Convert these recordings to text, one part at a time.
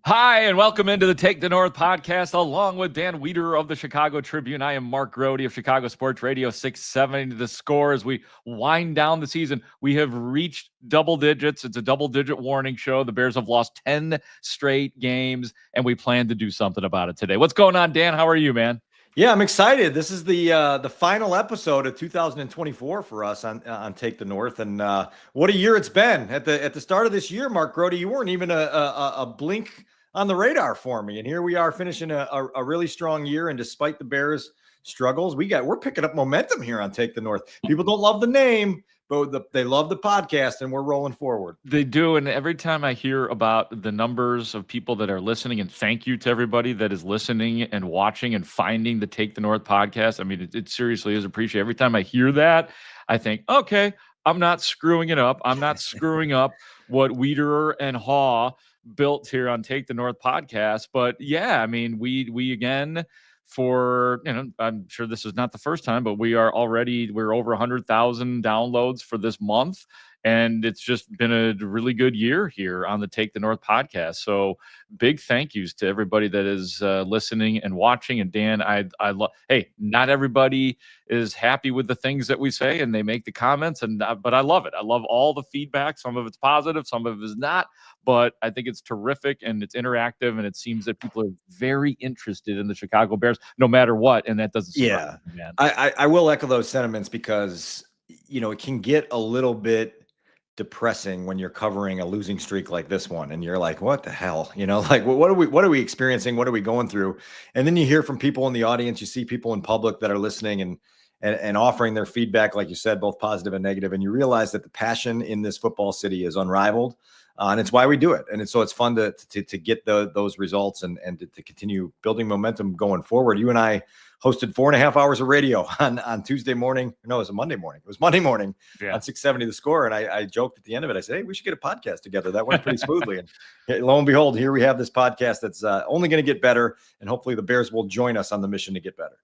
Hi, and welcome into the Take the North podcast, along with Dan Wiederer of the Chicago Tribune. I am Mark Grote of Chicago Sports Radio 670. The Score as we wind down the season. We have reached double digits. It's a double-digit warning show. The Bears have lost 10 straight games, and we plan to do something about it today. What's going on, Dan? How are you, man? Yeah, I'm excited. This is the final episode of 2024 for us on Take the North, and what a year it's been. At the start of this year, Mark Grote, you weren't even a blink on the radar for me, and here we are finishing a really strong year. And despite the Bears' struggles, we're picking up momentum here on Take the North. People don't love the name, but they love the podcast, and we're rolling forward. They do, and every time I hear about the numbers of people that are listening, and thank you to everybody that is listening and watching and finding the Take the North podcast. I mean, it seriously is appreciated. Every time I hear that, I think, okay, I'm not screwing it up. I'm not screwing up what Wiederer and Haugh built here on Take the North podcast. But yeah, I mean, we again, for, I'm sure this is not the first time, but we're over 100,000 downloads for this month. And it's just been a really good year here on the Take the North podcast. So big thank yous to everybody that is listening and watching. And Dan, I love, hey, not everybody is happy with the things that we say and they make the comments, but I love it. I love all the feedback. Some of it's positive, some of it is not, but I think it's terrific and it's interactive. And it seems that people are very interested in the Chicago Bears, no matter what. And that doesn't surprise me, man. I will echo those sentiments because, it can get a little bit depressing when you're covering a losing streak like this one, and you're like, what the hell, like what are we experiencing, what are we going through? And then you hear from people in the audience, you see people in public that are listening and offering their feedback, like you said, both positive and negative, and you realize that the passion in this football city is unrivaled, and it's why we do it. And so it's fun to get those results and to continue building momentum going forward. You and I hosted 4.5 hours of radio on Tuesday morning. No, it was a Monday morning. It was Monday morning on 670 The Score. And I joked at the end of it. I said, hey, we should get a podcast together. That went pretty smoothly. And lo and behold, here we have this podcast that's only going to get better. And hopefully the Bears will join us on the mission to get better.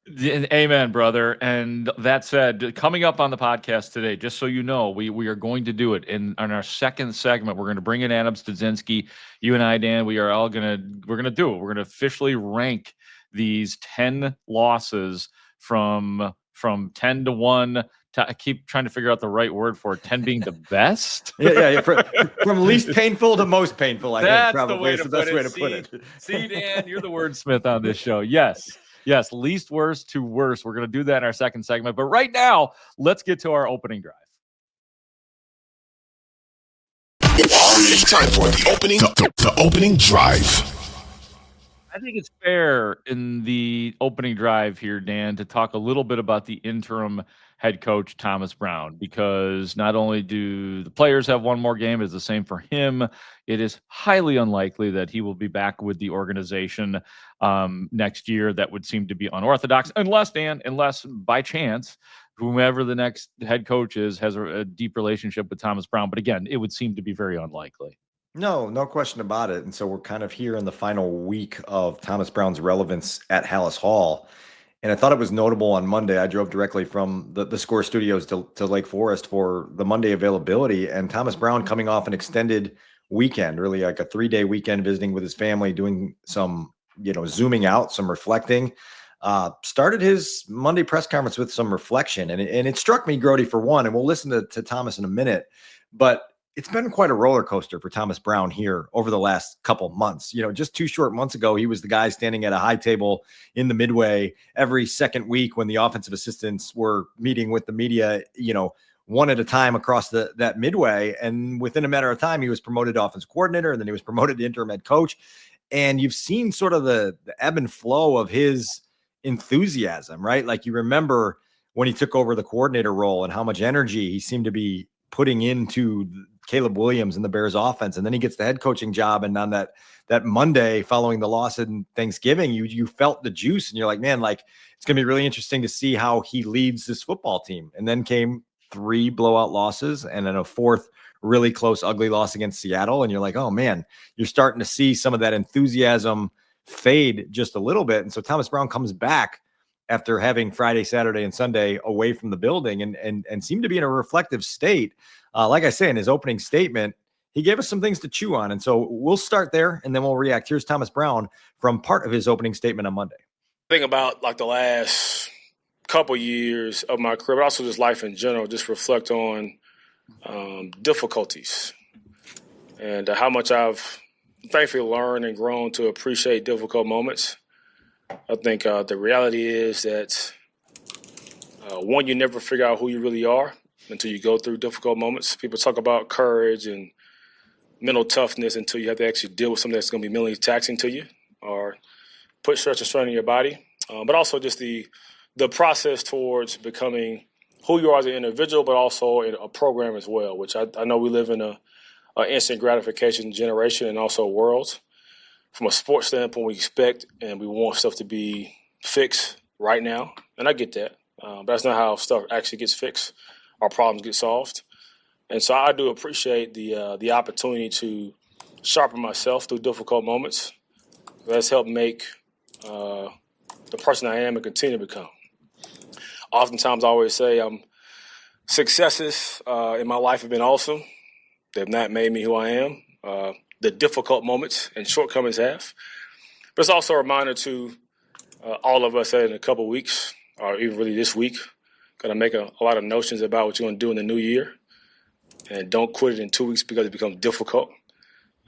Amen, brother. And that said, coming up on the podcast today, just so you know, we are going to do it in our second segment. We're going to bring in Adam Studzinski. You and I, Dan, we're going to do it. We're going to officially rank these 10 losses from 10 to 1. I keep trying to figure out the right word for it. 10 being the best. Yeah. From least painful to most painful, I think probably is the best way to put it. See, Dan, you're the wordsmith on this show. Yes, least worst to worst. We're going to do that in our second segment. But right now, let's get to our opening drive. It's time for the opening drive. I think it's fair in the opening drive here, Dan, to talk a little bit about the interim head coach, Thomas Brown, because not only do the players have one more game, it's the same for him. It is highly unlikely that he will be back with the organization next year. That would seem to be unorthodox, unless by chance, whomever the next head coach is has a deep relationship with Thomas Brown. But again, it would seem to be very unlikely. No question about it. And so we're kind of here in the final week of Thomas Brown's relevance at Haugh. And I thought it was notable on Monday. I drove directly from the Score studios to Lake Forest for the Monday availability. And Thomas Brown coming off an extended weekend, really like a 3-day weekend, visiting with his family, doing some, zooming out, some reflecting. Started his Monday press conference with some reflection. And it struck me, Grote, for one, and we'll listen to Thomas in a minute, but it's been quite a roller coaster for Thomas Brown here over the last couple months. Just 2 short months ago, he was the guy standing at a high table in the Midway every second week when the offensive assistants were meeting with the media, one at a time across that Midway. And within a matter of time, he was promoted to offensive coordinator, and then he was promoted to interim head coach. And you've seen sort of the ebb and flow of his enthusiasm, right? Like, you remember when he took over the coordinator role and how much energy he seemed to be putting into Caleb Williams and the Bears offense. And then he gets the head coaching job. And on that Monday following the loss in Thanksgiving, you felt the juice, and you're like, man, like, it's going to be really interesting to see how he leads this football team. And then came 3 blowout losses and then a 4th really close, ugly loss against Seattle. And you're like, oh man, you're starting to see some of that enthusiasm fade just a little bit. And so Thomas Brown comes back after having Friday, Saturday, and Sunday away from the building and seemed to be in a reflective state. Like I say, in his opening statement, he gave us some things to chew on. And so we'll start there and then we'll react. Here's Thomas Brown from part of his opening statement on Monday. Think about like the last couple years of my career, but also just life in general, just reflect on difficulties and how much I've thankfully learned and grown to appreciate difficult moments. I think the reality is that, one, you never figure out who you really are until you go through difficult moments. People talk about courage and mental toughness until you have to actually deal with something that's going to be mentally taxing to you or put stress and strain on your body. But also just the process towards becoming who you are as an individual, but also in a program as well, which I know we live in a instant gratification generation and also world. From a sports standpoint, we expect and we want stuff to be fixed right now, and I get that. But that's not how stuff actually gets fixed or problems get solved. And so I do appreciate the opportunity to sharpen myself through difficult moments. That's helped make the person I am and continue to become. Oftentimes I always say successes in my life have been awesome. They've not made me who I am. The difficult moments and shortcomings have. But it's also a reminder to all of us that in a couple of weeks, or even really this week, going to make a lot of notions about what you're going to do in the new year. And don't quit it in 2 weeks because it becomes difficult,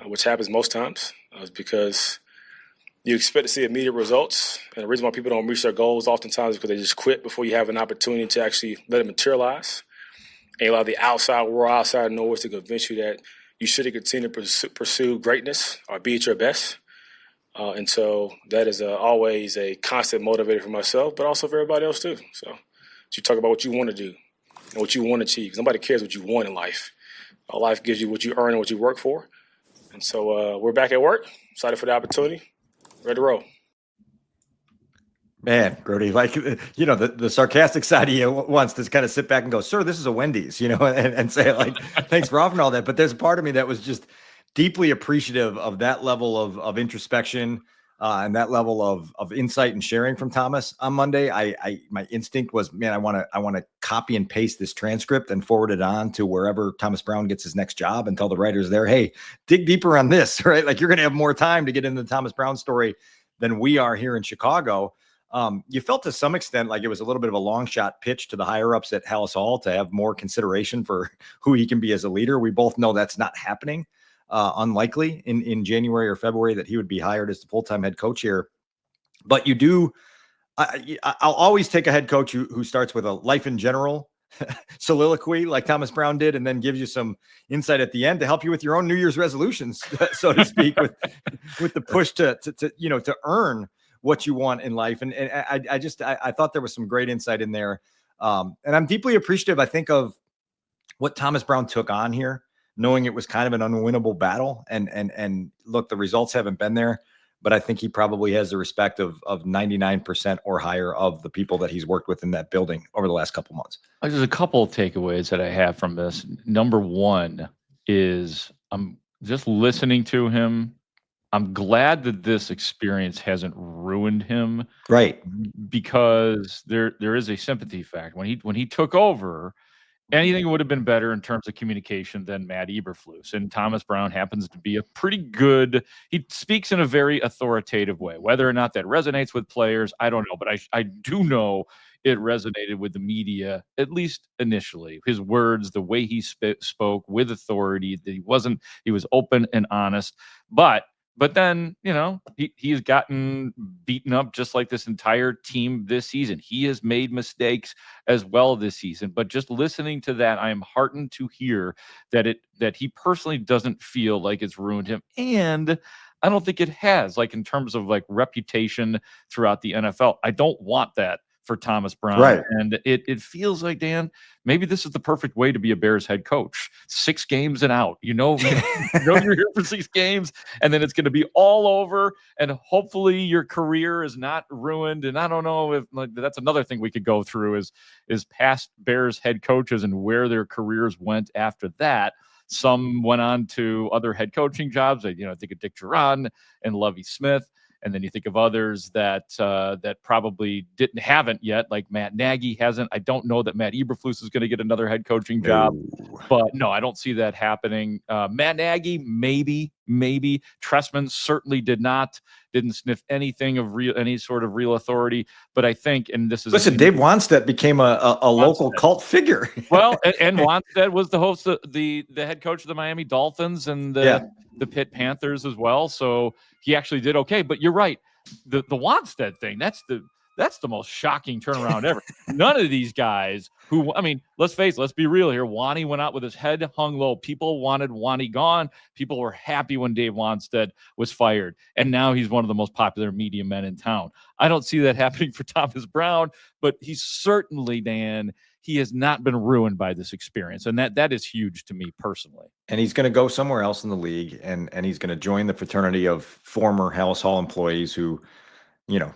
which happens most times. It's because you expect to see immediate results. And the reason why people don't reach their goals oftentimes is because they just quit before you have an opportunity to actually let it materialize. And you allow the outside world, outside noise to convince you that you should continue to pursue greatness or be at your best. And so that is always a constant motivator for myself, but also for everybody else too. So you talk about what you want to do and what you want to achieve. Nobody cares what you want in life. Life gives you what you earn and what you work for. And so we're back at work, excited for the opportunity, ready to roll. Man, Grote, like, the sarcastic side of you wants to kind of sit back and go, sir, this is a Wendy's, and say like, thanks for offering all that. But there's a part of me that was just deeply appreciative of that level of introspection and that level of insight and sharing from Thomas on Monday. My instinct was, man, I want to copy and paste this transcript and forward it on to wherever Thomas Brown gets his next job and tell the writers there, hey, dig deeper on this, right? Like you're going to have more time to get into the Thomas Brown story than we are here in Chicago. You felt to some extent like it was a little bit of a long shot pitch to the higher ups at Haugh Hall to have more consideration for who he can be as a leader. We both know that's not happening. Unlikely in January or February that he would be hired as the full-time head coach here. But you do, I'll always take a head coach who starts with a life in general soliloquy like Thomas Brown did, and then gives you some insight at the end to help you with your own New Year's resolutions, so to speak, with the push to earn what you want in life. And I thought there was some great insight in there. And I'm deeply appreciative, I think, of what Thomas Brown took on here, knowing it was kind of an unwinnable battle. And look, the results haven't been there, but I think he probably has the respect of 99% or higher of the people that he's worked with in that building over the last couple months. There's a couple of takeaways that I have from this. Number one is I'm just listening to him. I'm glad that this experience hasn't ruined him, right? Because there is a sympathy factor. When he took over, anything would have been better in terms of communication than Matt Eberflus. And Thomas Brown happens to be a pretty good. He speaks in a very authoritative way. Whether or not that resonates with players, I don't know, but I do know it resonated with the media, at least initially. His words, the way he spoke with authority, that he was open and honest, But then, he has gotten beaten up just like this entire team this season. He has made mistakes as well this season. But just listening to that, I am heartened to hear that he personally doesn't feel like it's ruined him. And I don't think it has, like in terms of like reputation throughout the NFL. I don't want that for Thomas Brown. Right. And it feels like, Dan, maybe this is the perfect way to be a Bears head coach. 6 games and out. You're here for 6 games, and then it's going to be all over, and hopefully your career is not ruined. And I don't know if that's another thing we could go through is past Bears head coaches and where their careers went after that. Some went on to other head coaching jobs. I think of Dick Duran and Lovie Smith. And then you think of others that that probably haven't yet, like Matt Nagy hasn't. I don't know that Matt Eberflus is going to get another head coaching job, but no, I don't see that happening. Matt Nagy, maybe. Tressman certainly didn't sniff anything of any sort of real authority. But I think, and this is Dave Wannstedt became a local cult figure. Well, and Wannstedt was the host, the head coach of the Miami Dolphins and the Pitt Panthers as well. So he actually did okay. But you're right, the Wannstedt thing, that's the most shocking turnaround ever. None of these guys who, I mean, let's face it, let's be real here. Wani went out with his head hung low. People wanted Wani gone. People were happy when Dave Wannstedt was fired. And now he's one of the most popular media men in town. I don't see that happening for Thomas Brown, but he's certainly, Dan, he has not been ruined by this experience. And that is huge to me personally. And he's going to go somewhere else in the league, and he's going to join the fraternity of former Halas Hall employees who,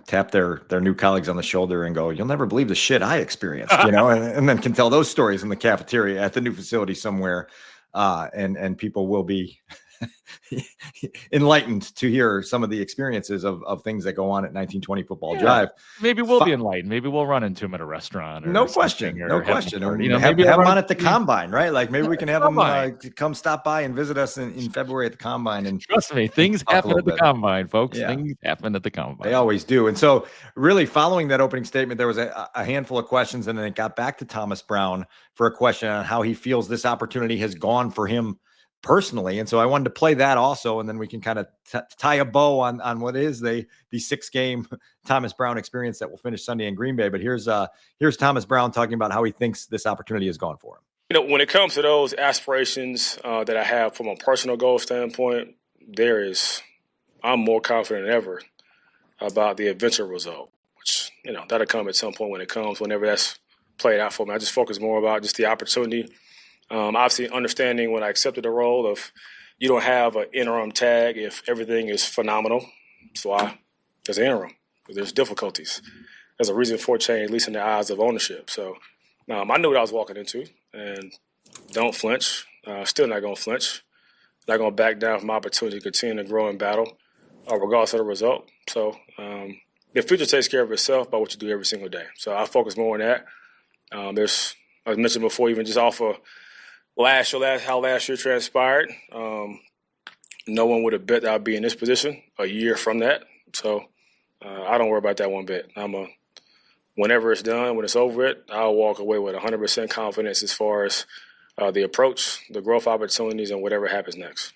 tap their new colleagues on the shoulder and go, "You'll never believe the shit I experienced," and then can tell those stories in the cafeteria at the new facility somewhere. And people will be enlightened to hear some of the experiences of things that go on at 1920 Football Drive. Maybe we'll be enlightened. Maybe we'll run into him at a restaurant. Or no question. Or have maybe him on at the combine, right? Like maybe we can have him come stop by and visit us in February at the combine. And trust me, things happen at the combine, folks. Yeah. Things happen at the combine. They always do. And so really following that opening statement, there was a handful of questions, and then it got back to Thomas Brown for a question on how he feels this opportunity has gone for him personally. And so I wanted to play that also, and then we can kind of tie a bow on what is the 6-game Thomas Brown experience that will finish Sunday in Green Bay. But here's Thomas Brown talking about how he thinks this opportunity has gone for him. When it comes to those aspirations that I have from a personal goal standpoint, I'm more confident than ever about the eventual result, which, that'll come at some point whenever that's played out for me. I just focus more about just the opportunity. Obviously, understanding when I accepted the role of you don't have an interim tag if everything is phenomenal. So there's an interim. There's difficulties. There's a reason for change, at least in the eyes of ownership. So I knew what I was walking into, and don't flinch. Still not going to flinch. Not going to back down from my opportunity to continue to grow in battle, regardless of the result. So the future takes care of itself by what you do every single day. So I focus more on that. As I mentioned before, even just off of how last year transpired, no one would have bet that I'd be in this position a year from that. So I don't worry about that one bit. Whenever it's done, when it's over it, I'll walk away with 100% confidence as far as the approach, the growth opportunities, and whatever happens next.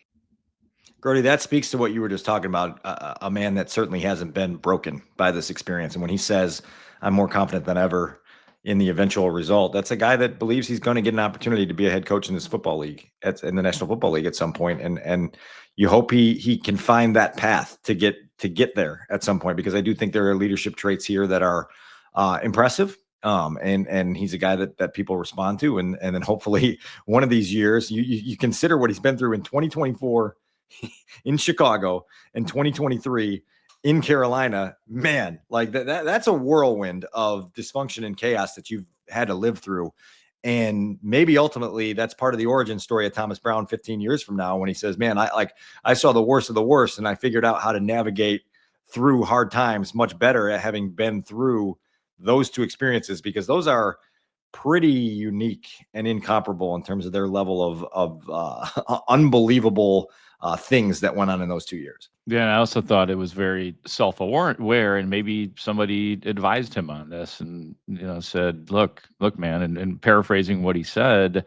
Grote, that speaks to what you were just talking about, a man that certainly hasn't been broken by this experience. And when he says, "I'm more confident than ever in the eventual result," that's a guy that believes he's going to get an opportunity to be a head coach in this football league, in the National Football League at some point. And you hope he can find that path to get there at some point, because I do think there are leadership traits here that are impressive. And he's a guy that people respond to. And then hopefully one of these years, you consider what he's been through in 2024 in Chicago and 2023 in Carolina, man, like that's a whirlwind of dysfunction and chaos that you've had to live through. And maybe ultimately that's part of the origin story of Thomas Brown 15 years from now, when he says, "Man, I saw the worst of the worst, and I figured out how to navigate through hard times much better at having been through those two experiences," because those are pretty unique and incomparable in terms of their level of unbelievable things that went on in those 2 years. Yeah, I also thought it was very self-aware, and maybe somebody advised him on this and said, look, man, and paraphrasing what he said,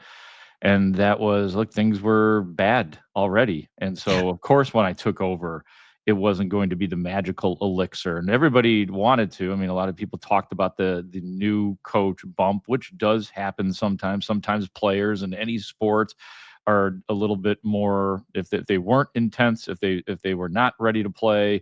and that was, look, things were bad already. And so, of course, when I took over, it wasn't going to be the magical elixir, and everybody wanted to. I mean, a lot of people talked about the new coach bump, which does happen sometimes. Sometimes players in any sport are a little bit more, if they weren't intense, if they were not ready to play,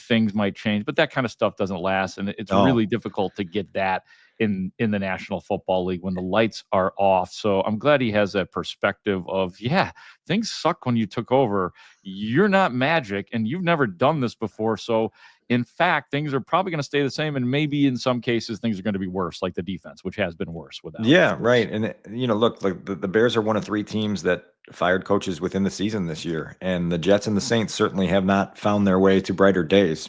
things might change. But that kind of stuff doesn't last, and it's really difficult to get that in the National Football League when the lights are off. So I'm glad he has that perspective of, yeah, things suck when you took over. You're not magic, and you've never done this before. So in fact, things are probably going to stay the same, and maybe in some cases things are going to be worse, like the defense, which has been worse without. Yeah, right. And look, like the Bears are one of 3 teams that fired coaches within the season this year, and the Jets and the Saints certainly have not found their way to brighter days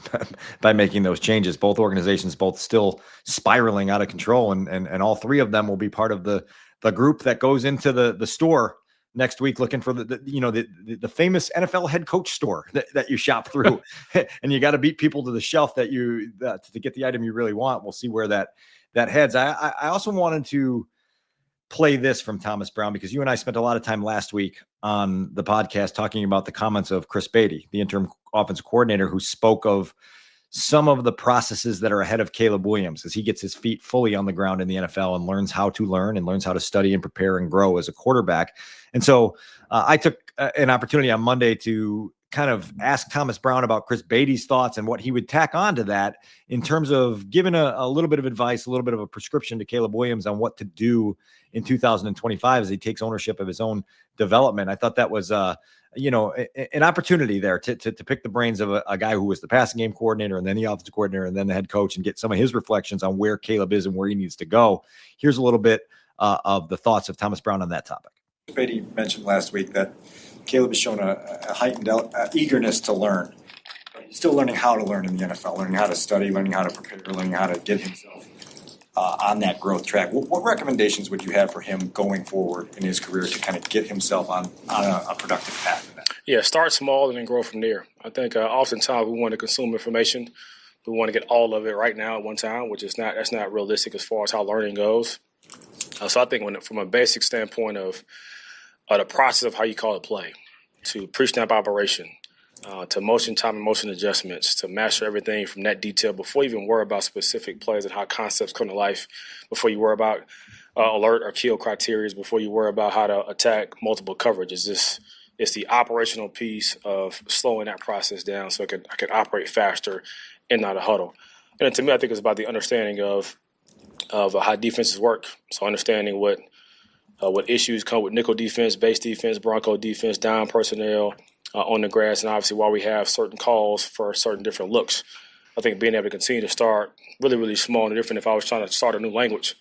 by making those changes. Both organizations, both still spiraling out of control, and all three of them will be part of the group that goes into the store next week looking for the famous NFL head coach store that you shop through, and you got to beat people to the shelf that to get the item you really want. We'll see where that heads. I also wanted to play this from Thomas Brown, because you and I spent a lot of time last week on the podcast talking about the comments of Chris Beatty, the interim offensive coordinator, who spoke of some of the processes that are ahead of Caleb Williams as he gets his feet fully on the ground in the NFL and learns how to learn and learns how to study and prepare and grow as a quarterback. And so I took an opportunity on Monday to kind of ask Thomas Brown about Chris Beatty's thoughts and what he would tack on to that in terms of giving a little bit of advice, a little bit of a prescription to Caleb Williams on what to do in 2025 as he takes ownership of his own development. I thought that was, an opportunity there to pick the brains of a guy who was the passing game coordinator and then the offensive coordinator and then the head coach and get some of his reflections on where Caleb is and where he needs to go. Here's a little bit of the thoughts of Thomas Brown on that topic. Beatty mentioned last week that Caleb has shown a heightened eagerness to learn. He's still learning how to learn in the NFL, learning how to study, learning how to prepare, learning how to get himself on that growth track. What recommendations would you have for him going forward in his career to kind of get himself on a productive path? Yeah, start small and then grow from there. I think oftentimes we want to consume information. We want to get all of it right now at one time, which is that's not realistic as far as how learning goes. So I think from a basic standpoint of the process of how you call a play, to pre-snap operation, to motion time and motion adjustments, to master everything from that detail before you even worry about specific plays and how concepts come to life, before you worry about alert or kill criteria, before you worry about how to attack multiple coverages. It's the operational piece of slowing that process down so I can operate faster and not a huddle. And to me, I think it's about the understanding of how defenses work. So understanding what issues come with nickel defense, base defense, Bronco defense, down personnel on the grass, and obviously why we have certain calls for certain different looks. I think being able to continue to start really, really small and different. If I was trying to start a new language,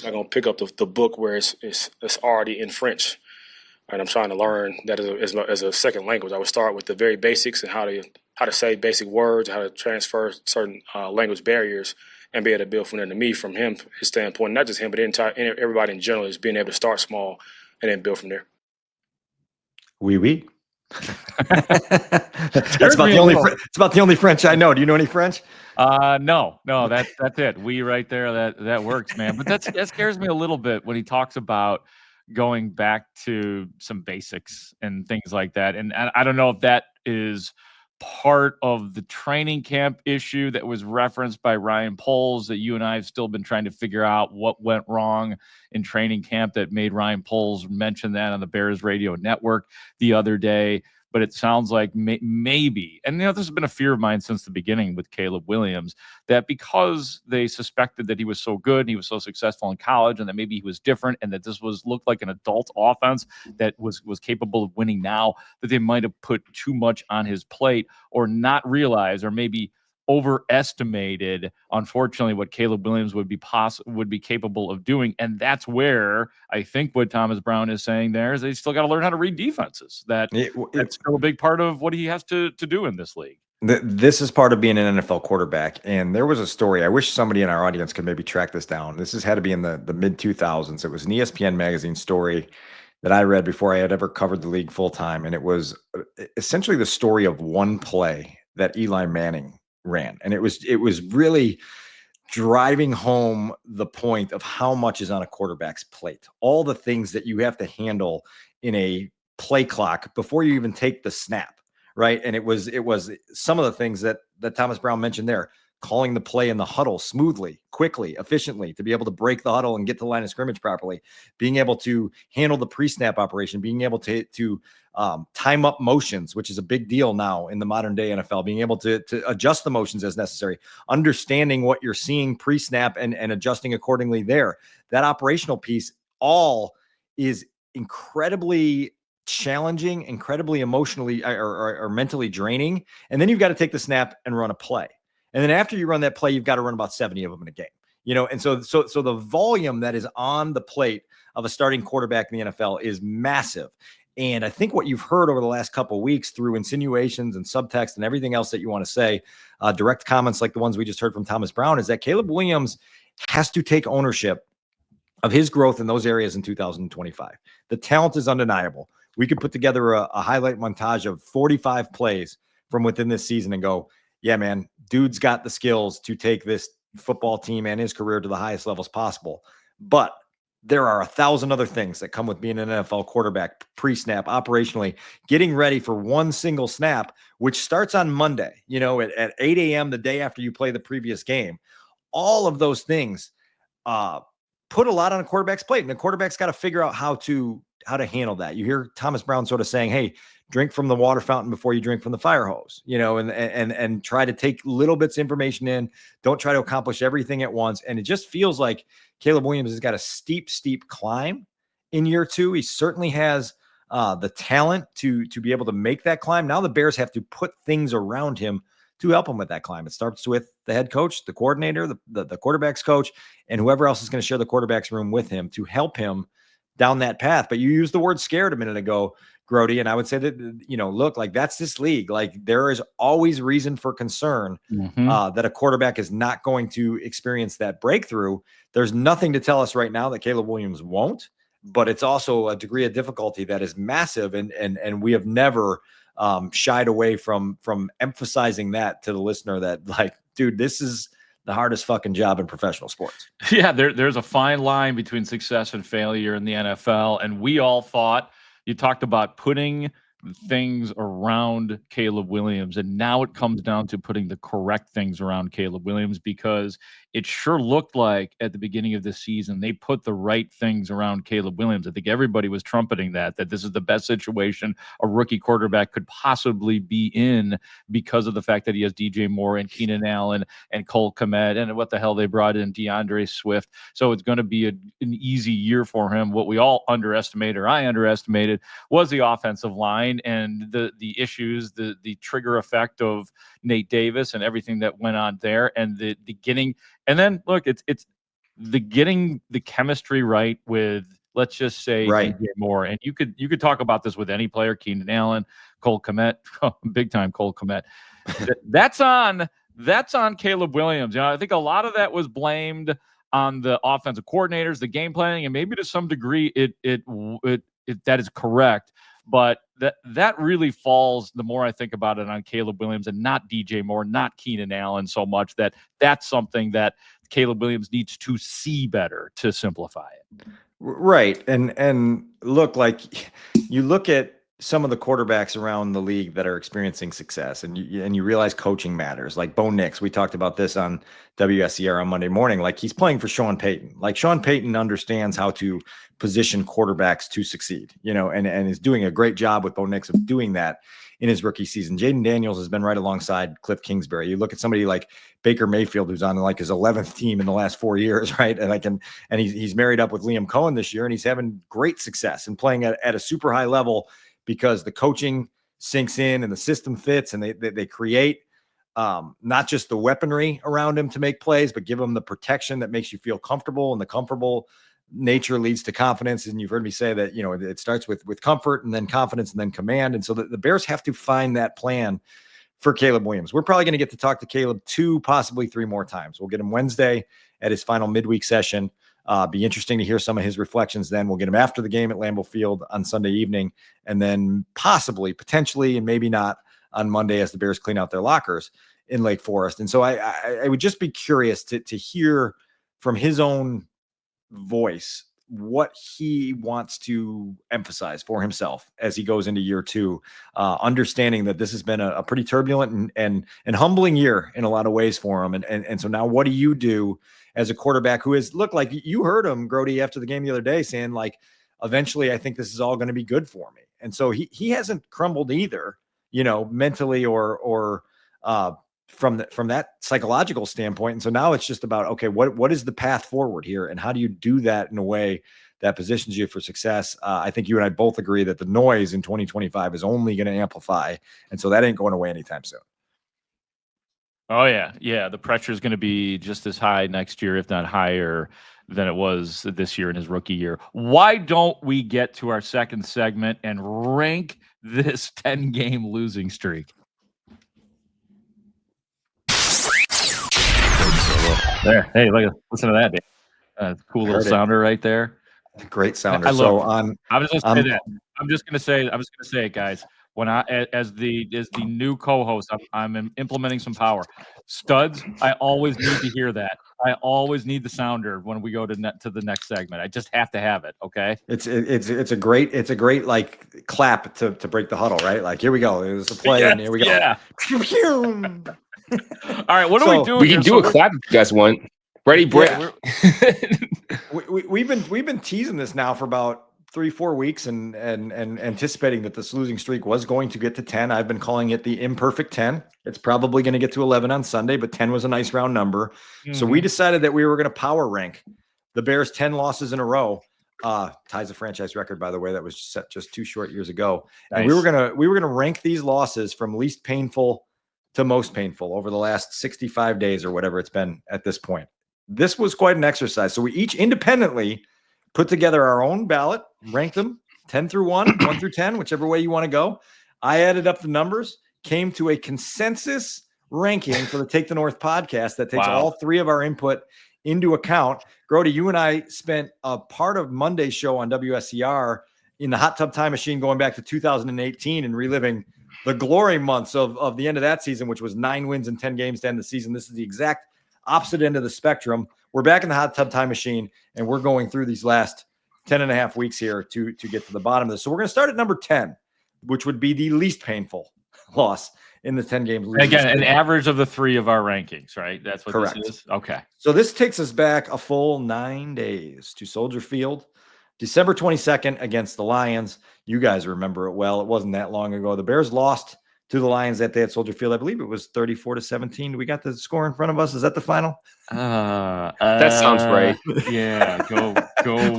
I'm going to pick up the book where it's already in French, and I'm trying to learn that as a second language. I would start with the very basics and how to say basic words, how to transfer certain language barriers, and be able to build from there. To me, from his standpoint, not just him, but everybody in general, is being able to start small and then build from there. Oui. It's about the only French I know. Do you know any French? No, that's it. We right there, that works, man. But that scares me a little bit when he talks about going back to some basics and things like that. And I don't know if that is part of the training camp issue that was referenced by Ryan Poles, that you and I have still been trying to figure out what went wrong in training camp that made Ryan Poles mention that on the Bears radio network the other day. But it sounds like maybe, and this has been a fear of mine since the beginning with Caleb Williams, that because they suspected that he was so good and he was so successful in college, and that maybe he was different, and that this looked like an adult offense that was capable of winning now, that they might have put too much on his plate, or not realized, or maybe overestimated, unfortunately, what Caleb Williams would be capable of doing. And that's where I think what Thomas Brown is saying there is they still got to learn how to read defenses. That's still a big part of what he has to do in this league. This is part of being an NFL quarterback. And there was a story, I wish somebody in our audience could maybe track this down. This has had to be in the mid 2000s. It was an ESPN magazine story that I read before I had ever covered the league full time. And it was essentially the story of one play that Eli Manning ran. And it was really driving home the point of how much is on a quarterback's plate, all the things that you have to handle in a play clock before you even take the snap. Right. And it was some of the things that Thomas Brown mentioned there: calling the play in the huddle smoothly, quickly, efficiently, to be able to break the huddle and get to the line of scrimmage properly, being able to handle the pre-snap operation, being able to time up motions, which is a big deal now in the modern day NFL, being able to adjust the motions as necessary, understanding what you're seeing pre-snap and adjusting accordingly there. That operational piece all is incredibly challenging, incredibly emotionally or mentally draining. And then you've got to take the snap and run a play. And then after you run that play, you've got to run about 70 of them in a game. And so the volume that is on the plate of a starting quarterback in the NFL is massive. And I think what you've heard over the last couple of weeks through insinuations and subtext and everything else that you want to say, direct comments like the ones we just heard from Thomas Brown, is that Caleb Williams has to take ownership of his growth in those areas in 2025. The talent is undeniable. We could put together a highlight montage of 45 plays from within this season and go, yeah, man, dude's got the skills to take this football team and his career to the highest levels possible. But there are 1,000 other things that come with being an NFL quarterback, pre-snap, operationally, getting ready for one single snap, which starts on Monday, at 8 a.m. the day after you play the previous game. All of those things put a lot on a quarterback's plate, and the quarterback's got to figure out how to handle that. You hear Thomas Brown sort of saying, hey, drink from the water fountain before you drink from the fire hose, and try to take little bits of information in. Don't try to accomplish everything at once. And it just feels like Caleb Williams has got a steep climb in year 2. He certainly has the talent to be able to make that climb. Now the Bears have to put things around him to help him with that climb. It starts with the head coach, the coordinator, the quarterback's coach, and whoever else is going to share the quarterback's room with him to help him down that path. But you used the word scared a minute ago, Grote, and I would say that, look, like that's this league. Like there is always reason for concern that a quarterback is not going to experience that breakthrough. There's nothing to tell us right now that Caleb Williams won't, but it's also a degree of difficulty that is massive. And we have never shied away from emphasizing that to the listener that, like, dude, this is the hardest fucking job in professional sports. Yeah, there's a fine line between success and failure in the NFL. And we all thought, you talked about putting things around Caleb Williams, and now it comes down to putting the correct things around Caleb Williams, because it sure looked like at the beginning of this season they put the right things around Caleb Williams. I think everybody was trumpeting that this is the best situation a rookie quarterback could possibly be in, because of the fact that he has DJ Moore and Keenan Allen and Cole Kmet, and what the hell they brought in DeAndre Swift. So it's going to be an easy year for him. What we all underestimated, or I underestimated, was the offensive line and the issues, the trigger effect of Nate Davis and everything that went on there, and the getting. And then look, it's the getting the chemistry right with, let's just say, right, DJ Moore. And you could talk about this with any player, Keenan Allen, Cole Kmet, big time Cole Kmet. That's on Caleb Williams. I think a lot of that was blamed on the offensive coordinators, the game planning, and maybe to some degree that is correct. But that really falls, the more I think about it, on Caleb Williams and not DJ Moore, not Keenan Allen so much. That's something that Caleb Williams needs to see better to simplify it. Right. And look, like you look at some of the quarterbacks around the league that are experiencing success, and you realize coaching matters. Like Bo Nix, we talked about this on WSCR on Monday morning. Like he's playing for Sean Payton. Like Sean Payton understands how to position quarterbacks to succeed, and is doing a great job with Bo Nix of doing that in his rookie season. Jaden Daniels has been right alongside Cliff Kingsbury. You look at somebody like Baker Mayfield, who's on like his 11th team in the last 4 years, right? And he's married up with Liam Cohen this year, and he's having great success and playing at a super high level, because the coaching sinks in and the system fits, and they create not just the weaponry around him to make plays, but give him the protection that makes you feel comfortable, and the comfortable nature leads to confidence. And you've heard me say that, it starts with comfort, and then confidence, and then command. And so the Bears have to find that plan for Caleb Williams. We're probably going to get to talk to Caleb 2, possibly 3 more times. We'll get him Wednesday at his final midweek session. Be interesting to hear some of his reflections then. We'll get him after the game at Lambeau Field on Sunday evening, and then potentially, and maybe not, on Monday as the Bears clean out their lockers in Lake Forest. And so I would just be curious to hear from his own voice what he wants to emphasize for himself as he goes into year 2, understanding that this has been a pretty turbulent and humbling year in a lot of ways for him. And so now what do you do as a quarterback who has looked like, you heard him, Grote, after the game the other day saying, like, eventually I think this is all going to be good for me. And so he hasn't crumbled either, mentally or from that psychological standpoint. And so now it's just about, okay, what is the path forward here, and how do you do that in a way that positions you for success? I think you and I both agree that the noise in 2025 is only going to amplify, and so that ain't going away anytime soon. Oh yeah. The pressure is going to be just as high next year, if not higher, than it was this year in his rookie year. Why don't we get to our second segment and rank this 10-game losing streak? There. Hey, listen to that, Dave. Cool little sounder right there. Great sounder. I was just say that. I'm just gonna say it, guys. When as the new co-host, I'm implementing some power. Studs, I always need to hear that. I always need the sounder when we go to the next segment. I just have to have it. Okay. It's a great like clap to break the huddle, right? Like, here we go. It was a play, and here we go. Yeah. All right. What do we do? We can do a clap if you guys want. Ready, Brett? We've been teasing this now for about 3-4 weeks and anticipating that this losing streak was going to get to 10. I've been calling it the imperfect 10. It's probably going to get to 11 on Sunday, but 10 was a nice round number. Mm-hmm. So we decided that we were going to power rank the Bears 10 losses in a row. Ties a franchise record, by the way, that was set just 2 short years ago. Nice. And we were gonna rank these losses from least painful to most painful over the last 65 days or whatever it's been at this point. This was quite an exercise. So we each independently put together our own ballot, ranked them 10 through 1, 1 through 10, whichever way you want to go. I added up the numbers, came to a consensus ranking for the Take the North podcast that takes all 3 of our input into account. Grote, you and I spent a part of Monday's show on WSCR in the hot tub time machine going back to 2018 and reliving the glory months of the end of that season, which was 9 wins and 10 games to end the season. This is the exact opposite end of the spectrum. We're back in the hot tub time machine, and we're going through these last 10 and a half weeks here to get to the bottom of this. So we're going to start at number 10, which would be the least painful loss in the 10 games. Again, an average of the 3 of our rankings, right? That's what Correct. This is? Okay. So this takes us back a full 9 days to Soldier Field, December 22nd against the Lions. You guys remember it well. It wasn't that long ago. The Bears lost to the Lions that day at Soldier Field. I believe it was 34-17. We got the score in front of us. Is that the final? That sounds right. Yeah, go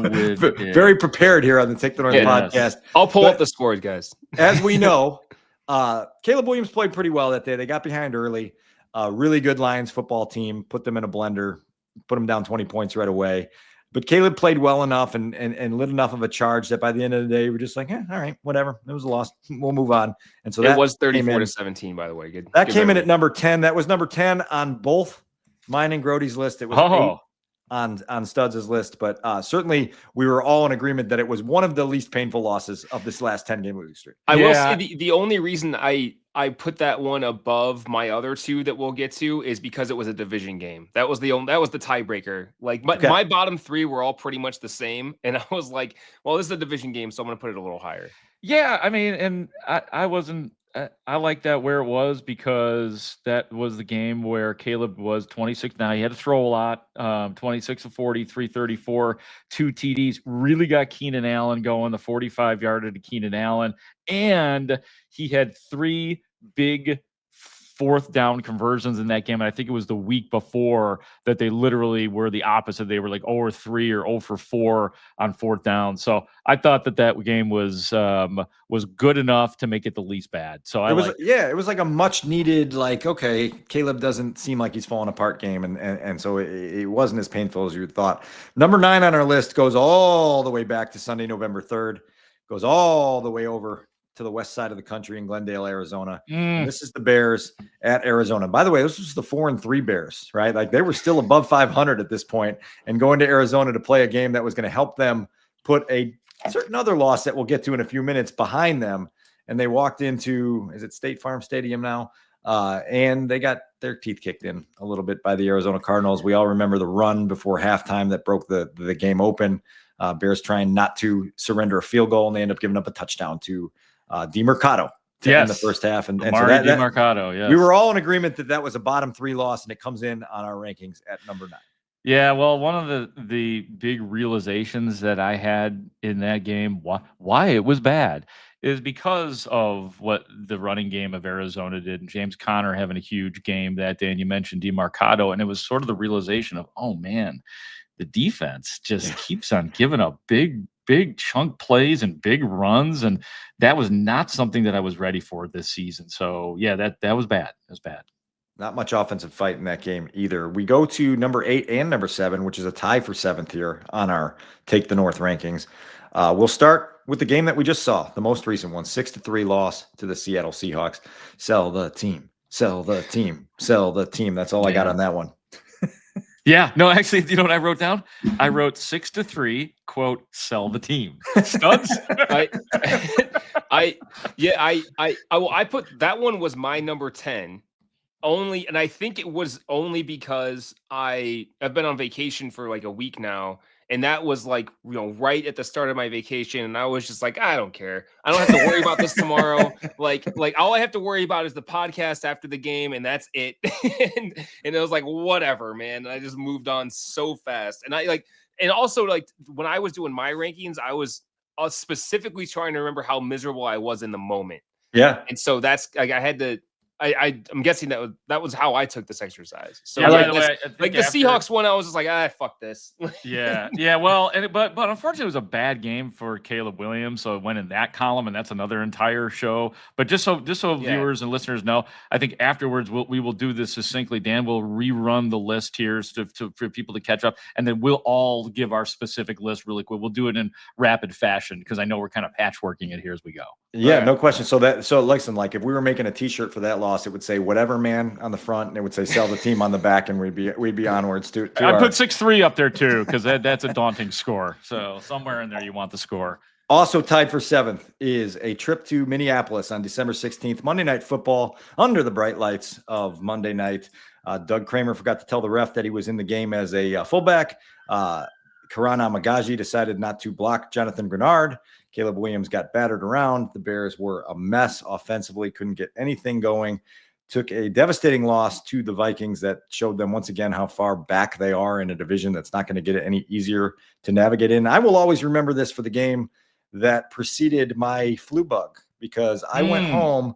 with it. Very prepared here on the Take the North podcast. I'll pull up the scores, guys. As we know, Caleb Williams played pretty well that day. They got behind early. Really good Lions football team. Put them in a blender. Put them down 20 points right away. But Caleb played well enough and lit enough of a charge that by the end of the day, we're just like, all right, whatever. It was a loss. We'll move on. And so that was 34-17, by the way. That came in at number 10. That was number 10 on both mine and Grote's list. It was 8 on Studs' list. But certainly we were all in agreement that it was one of the least painful losses of this last 10-game losing streak. I will say the only reason I put that one above my other 2 that we'll get to is because it was a division game. That was the tiebreaker. Like my bottom 3 were all pretty much the same, and I was like, well, this is a division game, so I'm going to put it a little higher. Yeah, I mean, and I wasn't. I like that where it was because that was the game where Caleb was 26. Now he had to throw a lot, 26 of 40, 334, 2 TDs. Really got Keenan Allen going, the 45-yarder to Keenan Allen, and he had 3 big 4th down conversions in that game. And I think it was the week before that they literally were the opposite. They were like 0 for 3 or 0 for 4 on 4th down. So I thought that game was good enough to make it the least bad. So it was like a much needed, like, okay, Caleb doesn't seem like he's falling apart game. And so it wasn't as painful as you thought. Number 9 on our list goes all the way back to Sunday, November 3rd, goes all the way over to the west side of the country in Glendale, Arizona. This is the Bears at Arizona. By the way, this was the 4-3 Bears, right? Like they were still above 500 at this point and going to Arizona to play a game that was going to help them put a certain other loss that we'll get to in a few minutes behind them. And they walked into, is it State Farm Stadium now? And they got their teeth kicked in a little bit by the Arizona Cardinals. We all remember the run before halftime that broke the game open. Bears trying not to surrender a field goal, and they end up giving up a touchdown to DeMercado to end the first half. And so DeMercado, yes. We were all in agreement that was a bottom 3 loss, and it comes in on our rankings at number 9. Yeah, well, one of the big realizations that I had in that game, why it was bad, is because of what the running game of Arizona did, and James Conner having a huge game that day, and you mentioned DeMercado, and it was sort of the realization of, oh man, the defense just keeps on giving up big chunk plays and big runs, and that was not something that I was ready for this season. So yeah, that was bad. It was bad. Not much offensive fight in that game either. We go to number 8 and number 7, which is a tie for 7th here on our Take the North rankings. We'll start with the game that we just saw, the most recent one, 6-3 loss to the Seattle Seahawks. Sell the team, sell the team, sell the team. That's all I got on that one. Yeah, no, actually, you know what I wrote down? I wrote 6-3, quote, sell the team. Studs. I put that one was my number 10. Only, and I think it was only because I've been on vacation for like a week now, and that was like, right at the start of my vacation, and I was just like, I don't care. I don't have to worry about this tomorrow. Like all I have to worry about is the podcast after the game, and that's it. and it was like, whatever, man. And I just moved on so fast. And and also like when I was doing my rankings, I was specifically trying to remember how miserable I was in the moment. Yeah. And so that's like I had to. I'm guessing that was how I took this exercise. So yeah, like the Seahawks one, I was just like, fuck this. yeah. Well, but unfortunately, it was a bad game for Caleb Williams, so it went in that column, and that's another entire show. But just so viewers and listeners know, I think afterwards we will do this succinctly. Dan will rerun the list here for people to catch up, and then we'll all give our specific list really quick. We'll do it in rapid fashion because I know we're kind of patchworking it here as we go. Yeah, no question. So listen, like if we were making a T-shirt for that loss, it would say "whatever man" on the front, and it would say "sell the team" on the back, and we'd be onwards to I put 6-3 up there too because that's a daunting score. So somewhere in there you want the score. Also tied for 7th is a trip to Minneapolis on December 16th, Monday Night Football, under the bright lights of Monday night. Doug Kramer forgot to tell the ref that he was in the game as a fullback. Karan Amagaji decided not to block Jonathan Grenard. Caleb Williams got battered around. The Bears were a mess offensively, couldn't get anything going. Took a devastating loss to the Vikings that showed them once again how far back they are in a division that's not going to get it any easier to navigate in. I will always remember this for the game that preceded my flu bug because I went home.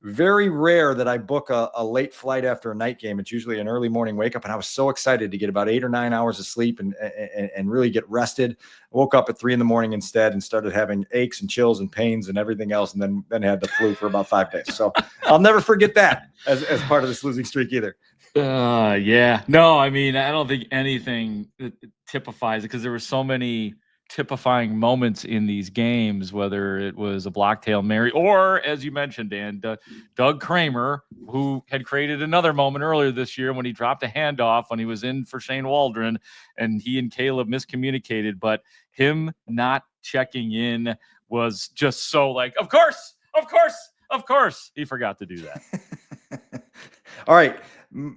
Very rare that I book a late flight after a night game. It's usually an early morning wake up, and I was so excited to get about 8 or 9 hours of sleep and really get rested. I woke up at 3 a.m. instead and started having aches and chills and pains and everything else, and then had the flu for about 5 days. So I'll never forget that as part of this losing streak either. Yeah. No, I mean, I don't think anything typifies it because there were so many typifying moments in these games, whether it was a block Hail Mary or, as you mentioned, Dan, Doug Kramer, who had created another moment earlier this year when he dropped a handoff when he was in for Shane Waldron and he and Caleb miscommunicated, but him not checking in was just so like, of course, he forgot to do that. All right.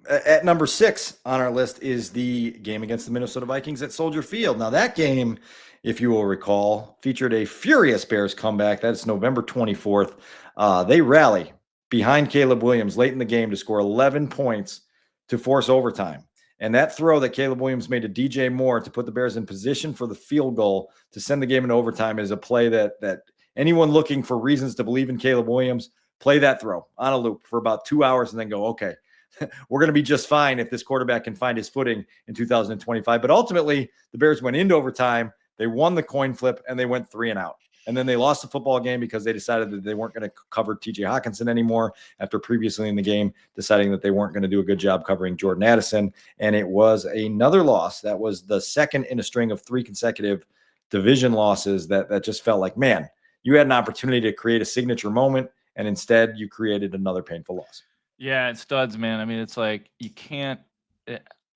At number 6 on our list is the game against the Minnesota Vikings at Soldier Field. Now that game, if you will recall, featured a furious Bears comeback. That's November 24th. They rally behind Caleb Williams late in the game to score 11 points to force overtime. And that throw that Caleb Williams made to DJ Moore to put the Bears in position for the field goal to send the game into overtime is a play that anyone looking for reasons to believe in Caleb Williams, play that throw on a loop for about 2 hours and then go, okay, we're going to be just fine if this quarterback can find his footing in 2025. But ultimately, the Bears went into overtime. They won the coin flip, and they went 3 and out. And then they lost the football game because they decided that they weren't going to cover TJ Hawkinson anymore after previously in the game deciding that they weren't going to do a good job covering Jordan Addison. And it was another loss. That was the second in a string of 3 consecutive division losses that just felt like, man, you had an opportunity to create a signature moment, and instead you created another painful loss. Yeah, it's studs, man. I mean, it's like you can't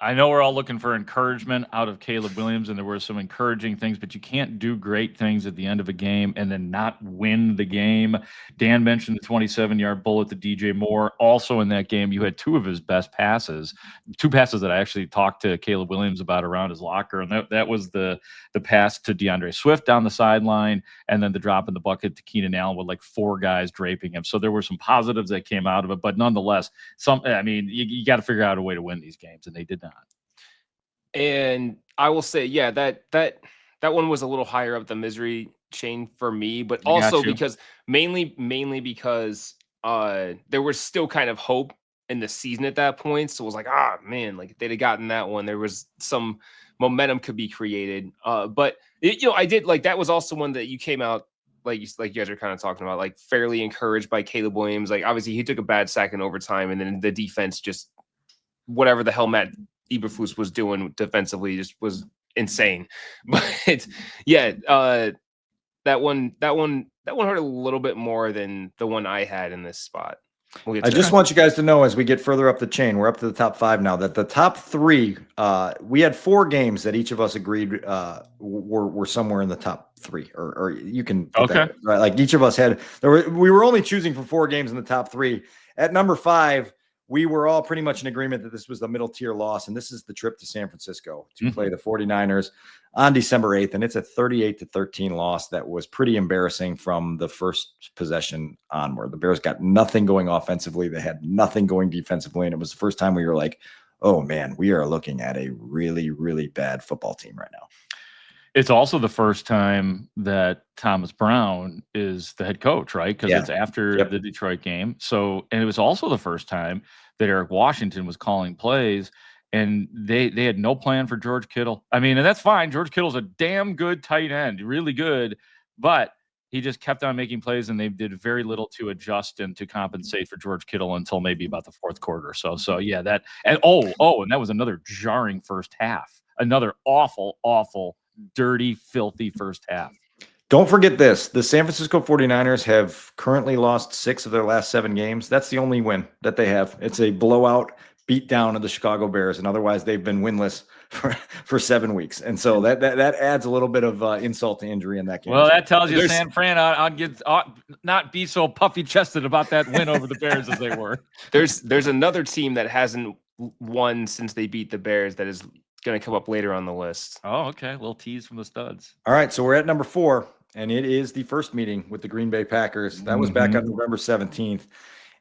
I know we're all looking for encouragement out of Caleb Williams, and there were some encouraging things, but you can't do great things at the end of a game and then not win the game. Dan mentioned the 27-yard bullet to DJ Moore. Also in that game, you had 2 of his best passes, 2 passes that I actually talked to Caleb Williams about around his locker, and that was the pass to DeAndre Swift down the sideline, and then the drop in the bucket to Keenan Allen with like 4 guys draping him. So there were some positives that came out of it, but nonetheless, you got to figure out a way to win these games, and they did not. And I will say, yeah, that one was a little higher up the misery chain for me, but also because mainly because there was still kind of hope in the season at that point. So it was like, man, like if they'd have gotten that one, there was some momentum could be created. But I did like that was also one that you came out like you guys are kind of talking about, like fairly encouraged by Caleb Williams. Like obviously he took a bad sack in overtime, and then the defense just whatever the hell Matt Eberflus was doing defensively just was insane. But yeah, that one hurt a little bit more than the one I had in this spot. I just want you guys to know as we get further up the chain, we're up to the top 5 now, that the top 3, we had 4 games that each of us agreed were somewhere in the top 3, or you can put that, right? Like each of us had, we were only choosing for 4 games in the top 3. At number 5, we were all pretty much in agreement that this was the middle tier loss, and this is the trip to San Francisco to play the 49ers on December 8th, and it's a 38-13 loss that was pretty embarrassing from the first possession onward. The Bears got nothing going offensively. They had nothing going defensively, and it was the first time we were like, oh, man, we are looking at a really, really bad football team right now. It's also the first time that Thomas Brown is the head coach, right? Because it's after the Detroit game. So, and it was also the first time that Eric Washington was calling plays, and they had no plan for George Kittle. I mean, and that's fine. George Kittle's a damn good tight end, really good, but he just kept on making plays, and they did very little to adjust and to compensate for George Kittle until maybe about the fourth quarter or so. So yeah, that, and and that was another jarring first half. Another awful, dirty, filthy first half. Don't forget this. The San Francisco 49ers have currently lost 6 of their last 7 games. That's the only win that they have. It's a blowout beat down of the Chicago Bears, and otherwise they've been winless for 7 weeks. And so that adds a little bit of insult to injury in that game. Well, that tells you San Fran ought not be so puffy-chested about that win over the Bears as they were. There's another team that hasn't won since they beat the Bears that is going to come up later on the list. Oh, okay. A little tease from the studs. All right, so we're at number 4, and it is the first meeting with the Green Bay Packers. That was back on November 17th.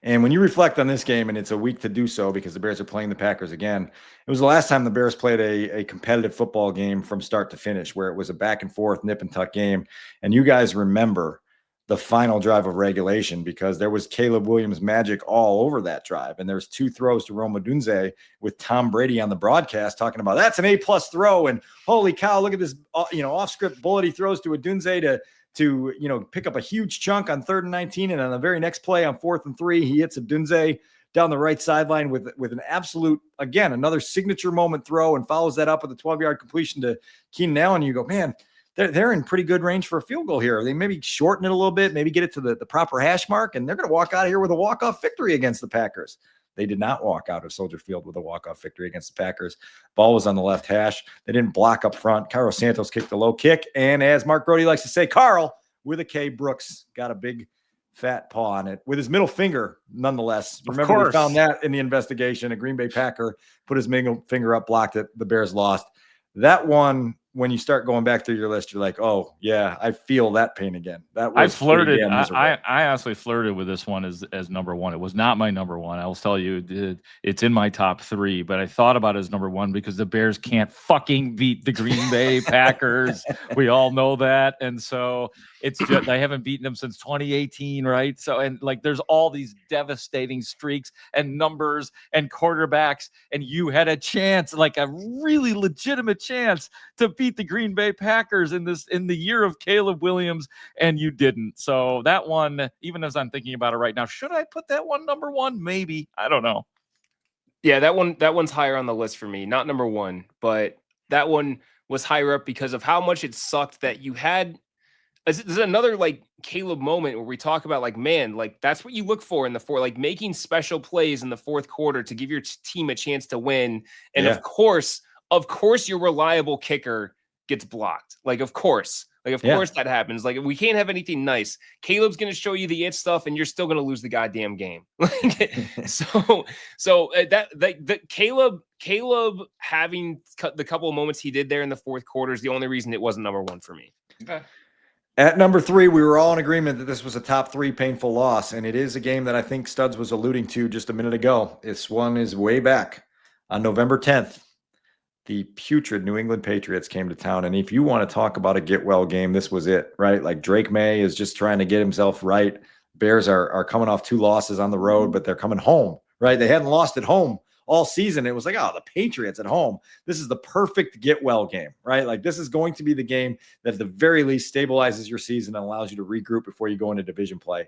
And when you reflect on this game, and it's a week to do so because the Bears are playing the Packers again, it was the last time the Bears played a competitive football game from start to finish, where it was a back and forth, nip and tuck game. And you guys remember the final drive of regulation because there was Caleb Williams magic all over that drive. And there's 2 throws to Rome Odunze with Tom Brady on the broadcast talking about that's an A+ throw. And holy cow, look at this, off script bullet he throws to Odunze to pick up a huge chunk on 3rd and 19. And on the very next play on 4th and 3, he hits Odunze down the right sideline with an absolute, again, another signature moment throw, and follows that up with a 12-yard completion to Keenan Allen. You go, man, they're in pretty good range for a field goal here. They maybe shorten it a little bit, maybe get it to the proper hash mark, and they're going to walk out of here with a walk-off victory against the Packers. They did not walk out of Soldier Field with a walk-off victory against the Packers. Ball was on the left hash. They didn't block up front. Carlos Santos kicked the low kick, and as Mark Grote likes to say, Carl, with a K, Brooks got a big fat paw on it with his middle finger, nonetheless. Remember, we found that in the investigation. A Green Bay Packer put his middle finger up, blocked it. The Bears lost. That one, when you start going back through your list, you're like, oh, yeah, I feel that pain again. That was I flirted. I honestly flirted with this one as number 1. It was not my number 1. I will tell you, it's in my top 3, but I thought about it as number 1 because the Bears can't fucking beat the Green Bay Packers. We all know that. And so it's just, I haven't beaten them since 2018, right? So, and like, there's all these devastating streaks and numbers and quarterbacks, and you had a chance, like a really legitimate chance to beat the Green Bay Packers in the year of Caleb Williams, and you didn't. So that one, even as I'm thinking about it right now, should I put that one number 1? Maybe. I don't know. Yeah, that one's higher on the list for me. Not number 1, but that one was higher up because of how much it sucked that you had. This is another like Caleb moment where we talk about like, man, like that's what you look for in the fourth, like making special plays in the fourth quarter to give your team a chance to win. And of course, your reliable kicker gets blocked. Like, of course that happens. Like, we can't have anything nice. Caleb's going to show you the it stuff, and you're still going to lose the goddamn game. Caleb having the couple of moments he did there in the fourth quarter is the only reason it wasn't number 1 for me. Okay. At number 3, we were all in agreement that this was a top 3 painful loss, and it is a game that I think Studs was alluding to just a minute ago. This one is way back on November 10th. The putrid New England Patriots came to town, and if you want to talk about a get-well game, this was it, right? Like, Drake May is just trying to get himself right. Bears are coming off 2 losses on the road, but they're coming home, right? They hadn't lost at home all season. It was like, oh, the Patriots at home. This is the perfect get well game, right? Like this is going to be the game that at the very least stabilizes your season and allows you to regroup before you go into division play.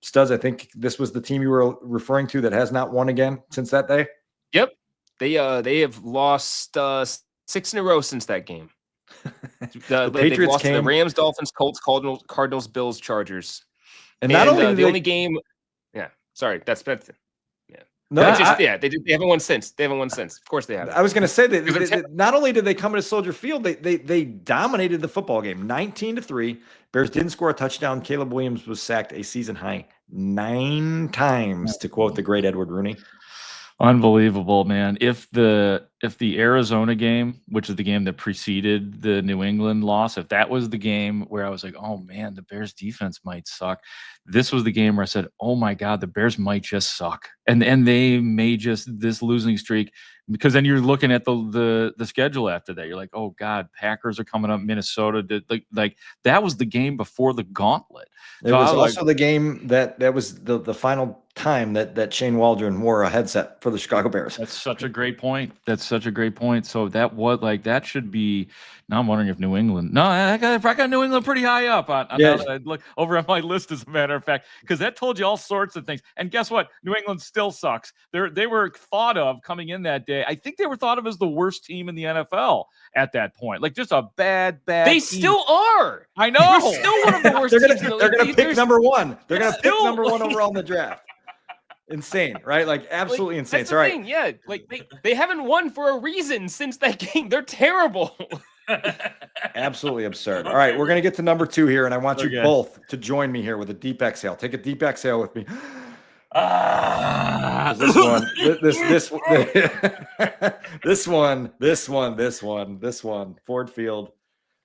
Studs, I think this was the team you were referring to that has not won again since that day. Yep. They have lost 6 in a row since that game. The They've Patriots lost to the came, Rams, Dolphins, Colts, Cardinals, Bills, Chargers. and not only the did only game. Yeah, sorry, that's it. Yeah, no, they haven't won since. They haven't won since. Of course they have. I was going to say that not only did they come into Soldier Field, they dominated the football game, 19-3. Bears didn't score a touchdown. Caleb Williams was sacked a season high 9 times, to quote the great Edward Rooney. Unbelievable, man. If the Arizona game, which is the game that preceded the New England loss, if that was the game where I was like, oh man, the Bears defense might suck, this was the game where I said, oh my God, the Bears might just suck. And they may just, this losing streak, because then you're looking at the schedule after that. You're like, oh God, Packers are coming up, Minnesota. Like that was the game before the gauntlet. It was also the game that was the final time that Shane Waldron wore a headset for the Chicago Bears. That's such a great point. So that was like, that should be, now I'm wondering if New England, no, I got New England pretty high up on Yeah. now that I look over at my list, as a matter of fact, because that told you all sorts of things. And guess what? New England still sucks. They were thought of coming in that day. I think they were thought of as the worst team in the NFL at that point. Like just a bad They team. still are. I know. They're still one of the worst They're teams in the going to league. pick number 1. They're going to pick still- number 1 overall in the draft. Insane, right? Like absolutely insane. That's So, the right. thing. Yeah, like they haven't won for a reason since that game. They're terrible. Absolutely absurd. All right, we're going to get to number 2 here, and I want you Okay. both to join me here with a deep exhale. Take a deep exhale with me. This one, Ford Field,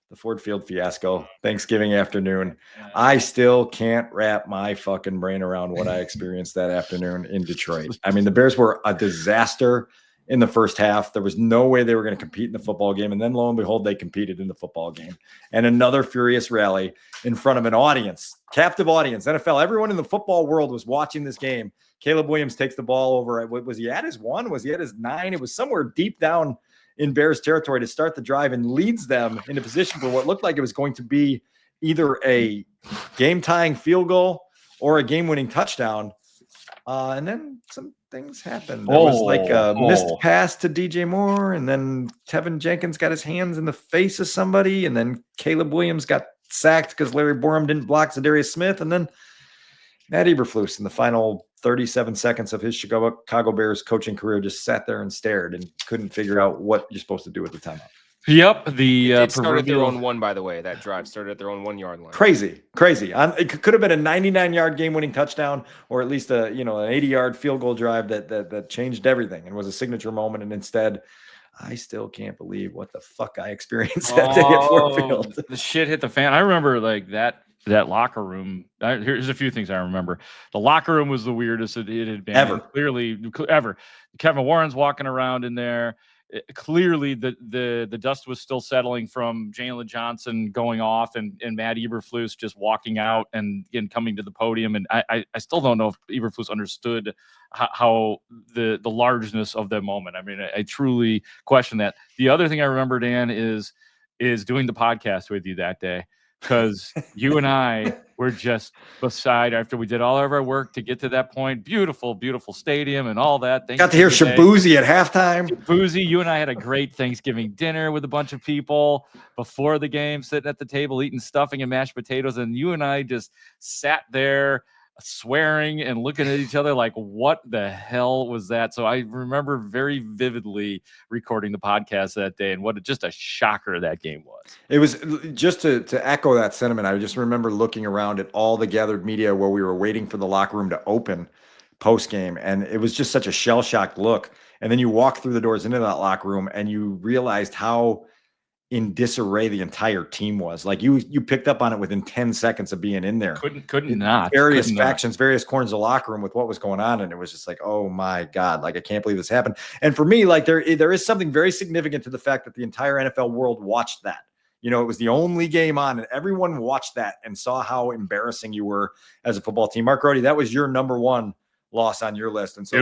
the Ford Field fiasco, Thanksgiving afternoon. I still can't wrap my fucking brain around what I experienced that afternoon in Detroit. I mean, the Bears were a disaster in the first half. There was no way they were going to compete in the football game. And then lo and behold, they competed in the football game. And another furious rally in front of an audience, captive audience, NFL. Everyone in the football world was watching this game. Caleb Williams takes the ball over. Was he at his 1? Was he at his 9? It was somewhere deep down in Bears territory to start the drive and leads them into position for what looked like it was going to be either a game-tying field goal or a game-winning touchdown. And then some things happened. There was like a missed pass to DJ Moore, and then Tevin Jenkins got his hands in the face of somebody, and then Caleb Williams got sacked because Larry Borum didn't block Zadarius Smith, and then Matt Eberflus in the final 37 seconds of his Chicago Bears coaching career just sat there and stared and couldn't figure out what you're supposed to do at the timeout. Yep. It started their own 1, by the way. That drive started at their own 1-yard line. Crazy. It could have been a 99-yard game-winning touchdown, or at least an 80-yard field goal drive that changed everything and was a signature moment. And instead, I still can't believe what the fuck I experienced that day at Ford Field. The shit hit the fan. I remember like that locker room. Here's a few things I remember. The locker room was the weirdest it had been Ever. Ever. Kevin Warren's walking around in there. Clearly the dust was still settling from Jalen Johnson going off and Matt Eberflus just walking out and coming to the podium. And I still don't know if Eberflus understood how the largeness of that moment. I mean, I truly question that. The other thing I remember, Dan, is doing the podcast with you that day, because you and I were just beside after we did all of our work to get to that point. Beautiful, beautiful stadium and all that. Got to hear Shabuzi at halftime. Shabuzi, you and I had a great Thanksgiving dinner with a bunch of people before the game, sitting at the table eating stuffing and mashed potatoes. And you and I just sat there swearing and looking at each other like, what the hell was that? So I remember very vividly recording the podcast that day, and what just a shocker that game was. It was just to echo that sentiment. I just remember looking around at all the gathered media where we were waiting for the locker room to open post game, and it was just such a shell-shocked look. And then you walk through the doors into that locker room and you realized how in disarray the entire team was. Like you picked up on it within 10 seconds of being in there. Couldn't not. Various factions, various corners of the locker room with what was going on. And it was just like, oh my God, like I can't believe this happened. And for me, like there is something very significant to the fact that the entire NFL world watched that. You know, it was the only game on, and everyone watched that and saw how embarrassing you were as a football team. Mark Grote, that was your number 1 loss on your list. And so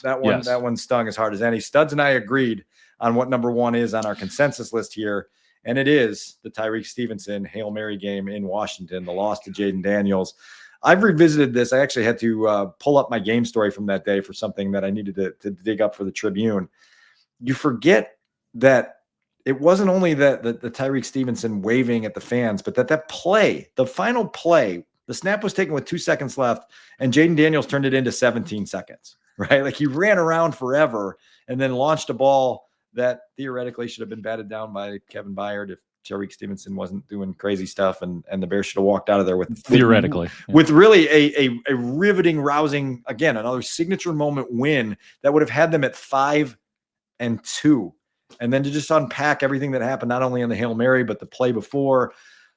that one stung as hard as any. Studs and I agreed on what number one is on our consensus list here. And it is the Tyreek Stevenson Hail Mary game in Washington, the loss to Jaden Daniels. I've revisited this. I actually had to pull up my game story from that day for something that I needed to dig up for the Tribune. You forget that it wasn't only that the Tyreek Stevenson waving at the fans, but that play, the final play, the snap was taken with 2 seconds left, and Jaden Daniels turned it into 17 seconds, right? Like he ran around forever and then launched a ball that theoretically should have been batted down by Kevin Byard if Tyreek Stevenson wasn't doing crazy stuff, and the Bears should have walked out of there with really a riveting, rousing, again, another signature moment win that would have had them at 5-2. And then to just unpack everything that happened, not only on the Hail Mary, but the play before,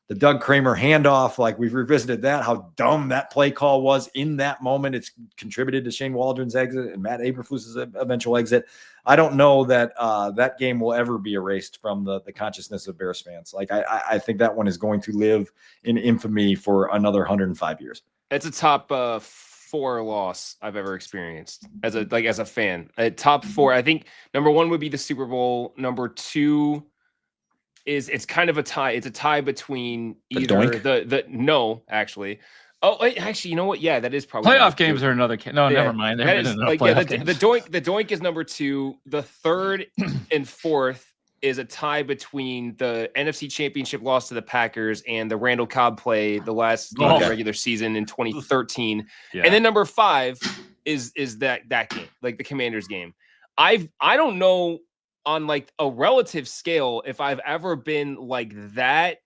the Doug Kramer handoff, like we've revisited that, how dumb that play call was in that moment. It's contributed to Shane Waldron's exit and Matt Eberflus's eventual exit. I don't know that that game will ever be erased from the consciousness of Bears fans. Like I think that one is going to live in infamy for another 105 years. It's a top 4 loss I've ever experienced as a fan. Top 4, I think number 1 would be the Super Bowl. Number 2 it's kind of a tie. It's a tie between either no, actually. Oh, actually, you know what? Yeah, that is probably playoff games are another. Never mind. The doink is number 2. The third and fourth is a tie between the NFC Championship loss to the Packers and the Randall Cobb play, the last game of the regular season in 2013. Yeah. And then number 5 is that game, like the Commanders game. I don't know on like a relative scale if I've ever been like that.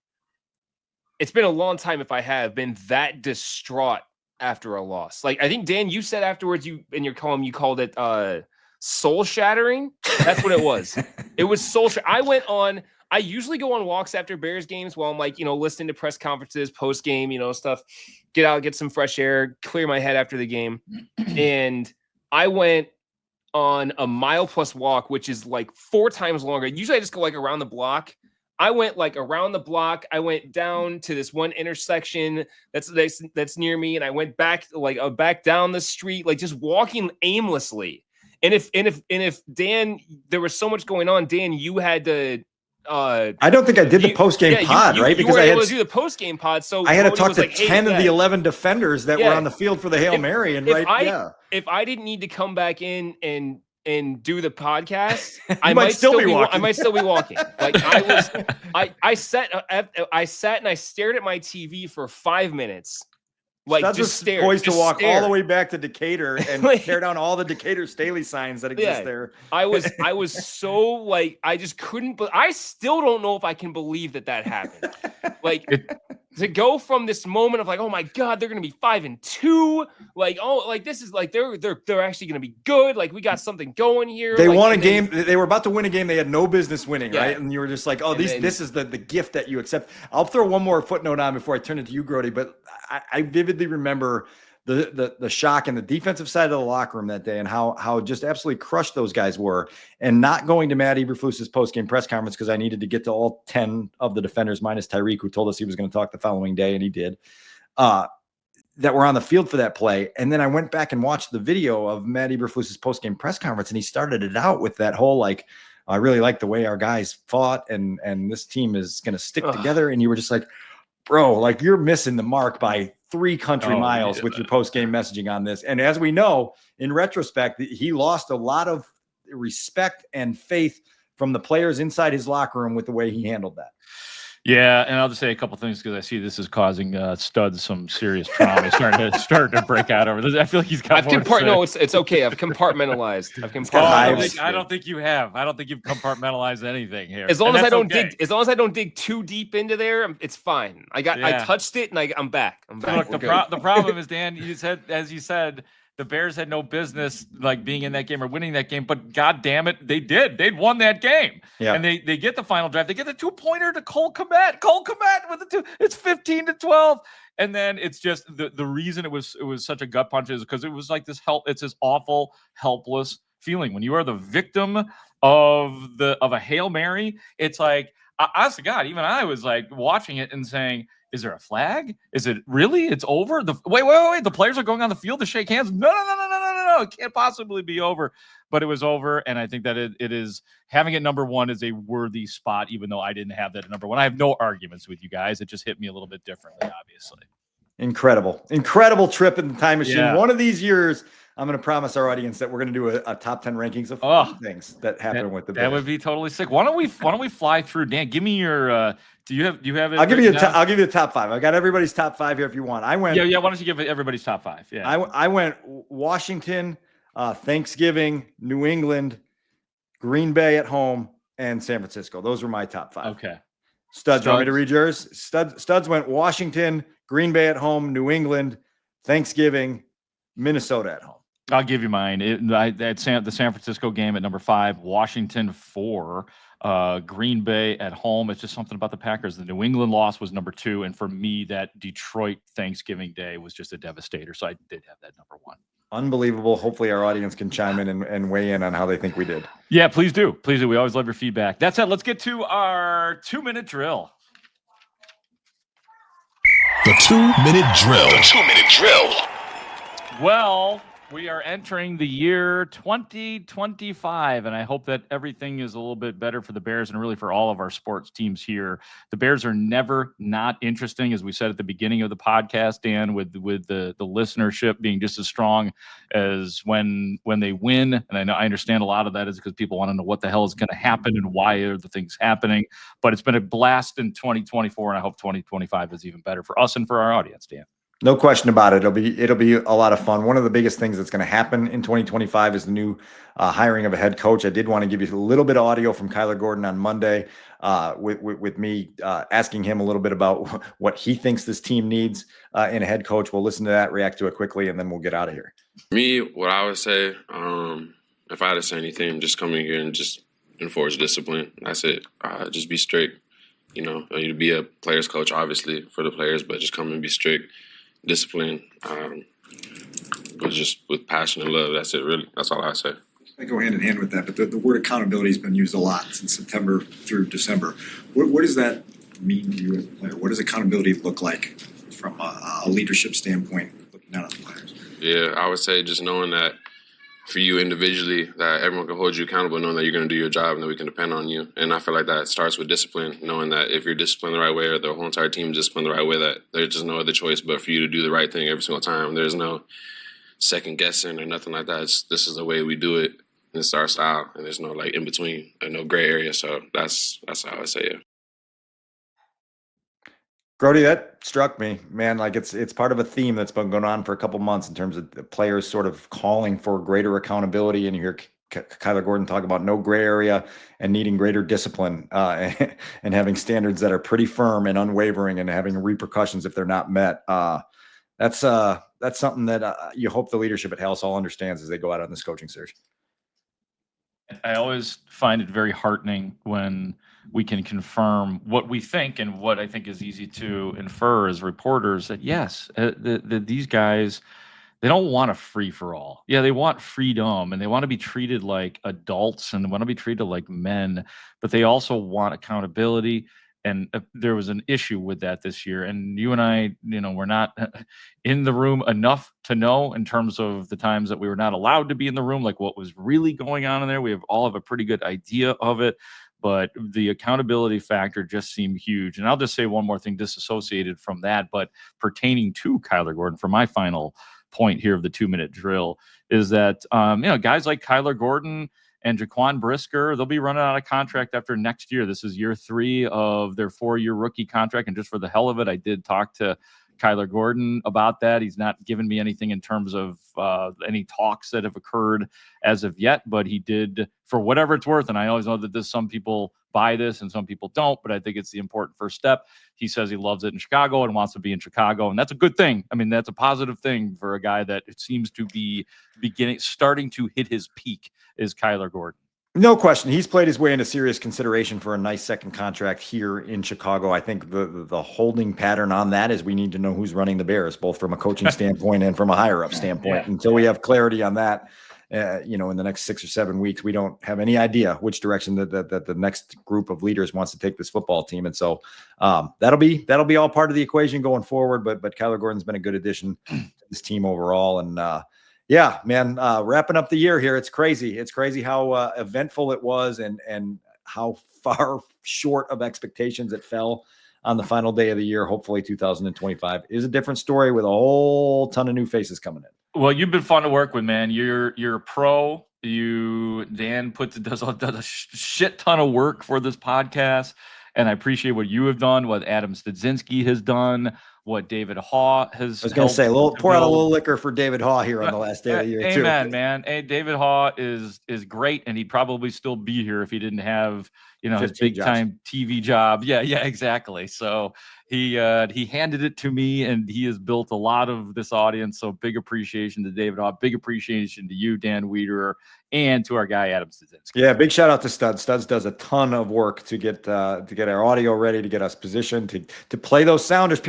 It's been a long time if I have been that distraught after a loss. Like I think, Dan, you said afterwards, you in your column, you called it soul shattering. That's what it was. It was soul shattering. I usually go on walks after Bears games while I'm like, listening to press conferences, post game, stuff, get out, get some fresh air, clear my head after the game. And I went on a 1.5 mile walk, which is like 4 times longer. Usually I just go like around the block. I went like around the block. I went down to this one intersection that's near me, and I went back back down the street, like just walking aimlessly. And if Dan, there was so much going on, Dan, you had to. I don't think I did the post game pod, right? Because I had to do the post game pod. So I had to talk to 10 of the 11 defenders that were on the field for the Hail Mary, and if I didn't need to come back in and do the podcast, I might still be walking. I might still be walking. Like I sat and I stared at my TV for 5 minutes. Like Studs just stared. Poised to walk all the way back to Decatur and tear down all the Decatur Staley signs that exist there. I was so like I just couldn't. But I still don't know if I can believe that happened. Like to go from this moment of like, oh my God, they're gonna be 5-2. Like, oh, like this is like they're actually gonna be good. Like we got something going here. They won a game. They were about to win a game they had no business winning, right? And you were just like, oh, this is the gift that you accept. I'll throw one more footnote on before I turn it to you, Grote. But I vividly remember the shock in the defensive side of the locker room that day, and how just absolutely crushed those guys were, and not going to Matt Eberflus's post-game press conference because I needed to get to all 10 of the defenders minus Tyreek, who told us he was going to talk the following day, and he did, that were on the field for that play. And then I went back and watched the video of Matt Eberflus's post-game press conference, and he started it out with that whole like, I really like the way our guys fought, and this team is going to stick together. And you were just like, bro, like you're missing the mark by 3 country miles with your post-game messaging on this. And as we know, in retrospect, he lost a lot of respect and faith from the players inside his locker room with the way he handled that. Yeah, and I'll just say a couple things because I see this is causing Studs some serious trauma. He's starting to break out over this. I feel like he's got No, it's okay. I've compartmentalized. I don't think you have. I don't think you've compartmentalized anything here. As long as I don't dig too deep into there, it's fine. I touched it and I'm back. Look, the problem is, Dan, as you said, the Bears had no business like being in that game or winning that game, but God damn it, they did. They'd won that game. Yeah. And they get the final drive. They get the 2-pointer to Cole Kmet. Cole Kmet with the 2. It's 15-12. And then it's just the reason it was such a gut punch is because it was like it's this awful, helpless feeling. When you are the victim of a Hail Mary, it's like honest to God, even I was like watching it and saying, is there a flag? Is it really? It's over? Wait. The players are going on the field to shake hands. No. It can't possibly be over. But it was over. And I think that it is having it number one is a worthy spot, even though I didn't have that at number one. I have no arguments with you guys. It just hit me a little bit differently, obviously. Incredible trip in the time machine. Yeah. One of these years, I'm going to promise our audience that we're going to do a top 10 rankings of things that happen with the Bears. That would be totally sick. Why don't we fly through? Dan, give me your. Do you have it? I'll give you the top 5. I got everybody's top 5 here if you want. I went. Yeah. Why don't you give everybody's top 5? Yeah. I went Washington, Thanksgiving, New England, Green Bay at home, and San Francisco. Those were my top 5. Okay. Studs, want me to read yours? Studs went Washington, Green Bay at home, New England, Thanksgiving, Minnesota at home. I'll give you mine. The San Francisco game at number 5, Washington 4, Green Bay at home. It's just something about the Packers. The New England loss was number 2, and for me, that Detroit Thanksgiving Day was just a devastator. So I did have that number 1. Unbelievable. Hopefully our audience can chime in and weigh in on how they think we did. Yeah, please do. We always love your feedback. That's it. Let's get to our 2-minute drill. The 2-minute drill. The 2-minute drill. Well, we are entering the year 2025, and I hope that everything is a little bit better for the Bears and really for all of our sports teams here. The Bears are never not interesting, as we said at the beginning of the podcast, Dan, with the listenership being just as strong as when they win. And I understand a lot of that is because people want to know what the hell is going to happen and why are the things happening. But it's been a blast in 2024, and I hope 2025 is even better for us and for our audience, Dan. No question about it. It'll be a lot of fun. One of the biggest things that's going to happen in 2025 is the new hiring of a head coach. I did want to give you a little bit of audio from Kyler Gordon on Monday with me asking him a little bit about what he thinks this team needs in a head coach. We'll listen to that, react to it quickly, and then we'll get out of here. Me, what I would say, if I had to say anything, just come in here and just enforce discipline. That's it. Just be strict. You know, you be a player's coach, obviously, for the players, but just come and be strict. Discipline, but just with passion and love. That's it, really. That's all I say. I go hand in hand with that, but the word accountability has been used a lot since September through December. What does that mean to you as a player? What does accountability look like from a leadership standpoint, looking down on the players? Yeah, I would say just knowing that for you individually, that everyone can hold you accountable, knowing that you're going to do your job and that we can depend on you. And I feel like that starts with discipline, knowing that if you're disciplined the right way or the whole entire team is disciplined the right way, that there's just no other choice but for you to do the right thing every single time. There's no second guessing or nothing like that. This is the way we do it. This is our style, and there's no in between and no gray area. So that's how I say it. Grote, that struck me, man. Like it's part of a theme that's been going on for a couple months in terms of the players sort of calling for greater accountability. And you hear Kyler Gordon talk about no gray area and needing greater discipline and having standards that are pretty firm and unwavering and having repercussions if they're not met. That's something that you hope the leadership at Haugh all understands as they go out on this coaching search. I always find it very heartening when we can confirm what we think and what I think is easy to infer as reporters that, yes, these guys, they don't want a free for all. Yeah, they want freedom and they want to be treated like adults and they want to be treated like men, but they also want accountability. And there was an issue with that this year. And you and I, we're not in the room enough to know in terms of the times that we were not allowed to be in the room, like what was really going on in there. We all have a pretty good idea of it, but the accountability factor just seemed huge. And I'll just say one more thing disassociated from that, but pertaining to Kyler Gordon for my final point here of the 2-minute drill is that, guys like Kyler Gordon and Jaquan Brisker, they'll be running out of contract after next year. This is year 3 of their 4-year rookie contract. And just for the hell of it, I did talk to Kyler Gordon about that. He's not given me anything in terms of any talks that have occurred as of yet, but he did, for whatever it's worth. And I always know that some people buy this and some people don't, but I think it's the important first step. He says he loves it in Chicago and wants to be in Chicago. And that's a good thing. I mean, that's a positive thing for a guy that it seems to be starting to hit his peak is Kyler Gordon. No question. He's played his way into serious consideration for a nice second contract here in Chicago. I think the holding pattern on that is we need to know who's running the Bears, both from a coaching standpoint and from a higher up standpoint. Until we have clarity on that in the next 6 or 7 weeks. We don't have any idea which direction that the next group of leaders wants to take this football team. And so that'll be all part of the equation going forward. But Kyler Gordon's been a good addition to this team overall. And yeah, man, wrapping up the year here. It's crazy. It's crazy how eventful it was and how far short of expectations it fell on the final day of the year. Hopefully 2025 is a different story with a whole ton of new faces coming in. Well, you've been fun to work with, man. You're a pro. Dan does a shit ton of work for this podcast. And I appreciate what you have done, what Adam Studzinski has done, what David Haugh has. I was going to say, pour out a little liquor for David Haugh here on the last day of the year, too. Amen, man. Hey, David Haugh is great, and he'd probably still be here if he didn't have, his big time TV job. Yeah, exactly. So he handed it to me, and he has built a lot of this audience. So big appreciation to David Haugh, big appreciation to you, Dan Wiederer, and to our guy Adam Studzinski. Yeah, big shout out to Studs. Studs does a ton of work to get our audio ready, to get us positioned, to play those sounders.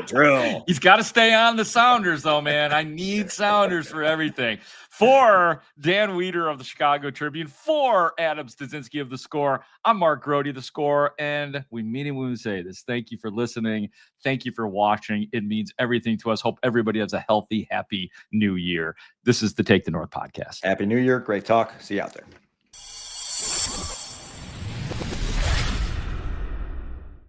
Drill. He's got to stay on the sounders, though, man. I need sounders for everything. For Dan Wiederer of the Chicago Tribune, for Adam Studzinski of The Score, I'm Mark Grote, The Score, and we mean it when we say this. Thank you for listening. Thank you for watching. It means everything to us. Hope everybody has a healthy, happy new year. This is the Take the North podcast. Happy New Year. Great talk. See you out there.